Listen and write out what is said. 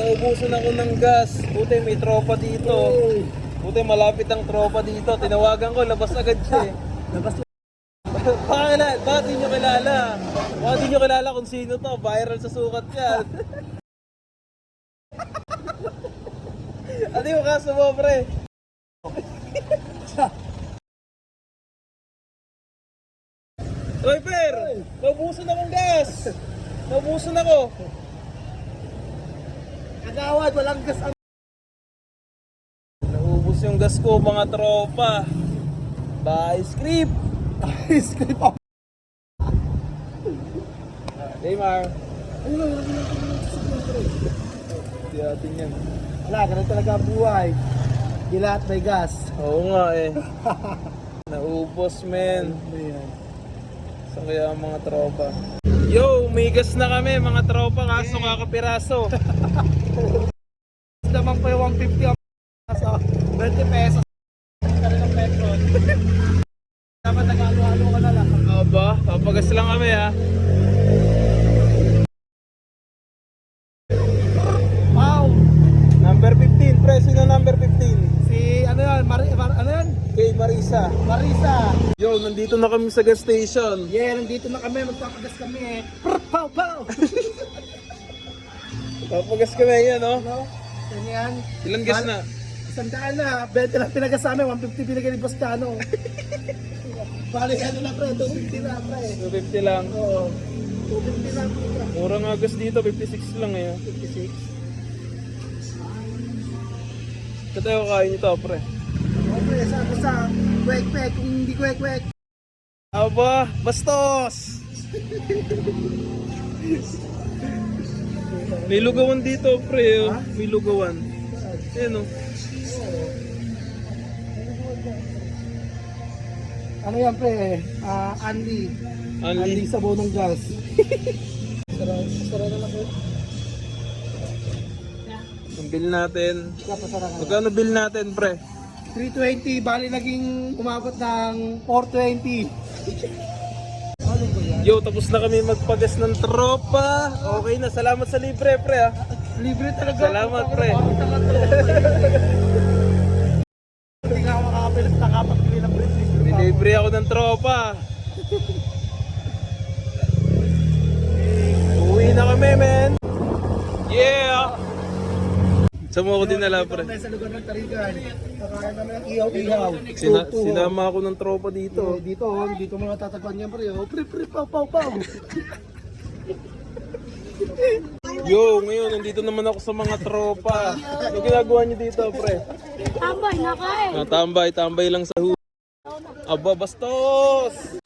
naubusan ako ng gas. Buti may tropa dito. Buti malapit ang tropa dito. Tinawagan ko, labas agad siya eh. Labas. Bakit di nyo kilala? Bakit di nyo kilala kung sino to? Viral sa sukat yan. Ano yung kaso mo, pre? Oy, Per! Naubusan akong gas! Naubusan ako! Agawad, walang gas ang... Naubos yung gas ko, mga tropa. Bye, script! Script up. Neymar. Ano na, wala ko Hindi natin yan. wala, ganun talaga ang buhay. Di lahat may gas. Oo nga eh. Naubos, men. Ano yan? Saan kaya ang mga tropa? Yo, may gas na kami mga tropa, kaso kakapiraso. Naman pa yung 150 ang sa 20 pesos. Ka rin ng petrol. Dapat nag-halo-halo ka na lang. Aba, papagas lang kami ha. Wow! Number 15, pre, sino number 15? Si ano yan? Ano yan? Kay Marisa. Marisa! Yo, nandito na kami sa gas station. Yeah, nandito na kami. Magpapagas kami eh. Pow! Pow! Papagas kami yan, no? Ano? Yan yan. Ilang gas na? 100 na. 20 lang pinagas sa amin. 150 binigay ni Boss Cano. Bali, ano na pre? 250 na pre. 250 lang. Oo. 250 na pre. Mura nga gas dito, 56 lang eh. 56. Ito tayo kain ito, pre. O pre, sabi sa kwek-kwek. Kung hindi kwek-kwek. Aba, bastos! May lugawan dito, pre. Oh. Ha? May lugawan. Ayan, oh. Ano yan pre? Andy. Andy Anli. sabaw ng gas. Sara na lang po. Ang bill natin. Kapasara ka na. Magkano bill natin, pre? 320, bali naging umabot ng 420. Ano ba yan? Yo, tapos na kami magpagas ng tropa. Okay na, salamat sa libre, pre. Ah. Libre talaga. Salamat, pre. Hindi nga ako nakakapagpili ng pre. Nilibre ako ng tropa. Uwi na kami, men. Yeah! Saan mo ako dinala, pre? Sa lugar ng Tarigan. Kakain namin ng ihaw-ihaw. Sinama ako ng tropa dito. Dito mo natatagpan yan pre. Pre, paw. Yo, ngayon, nandito naman ako sa mga tropa. Ano ginagawa niyo dito, pre? Tambay na kain. Tambay lang sa hu. Aba, bastos!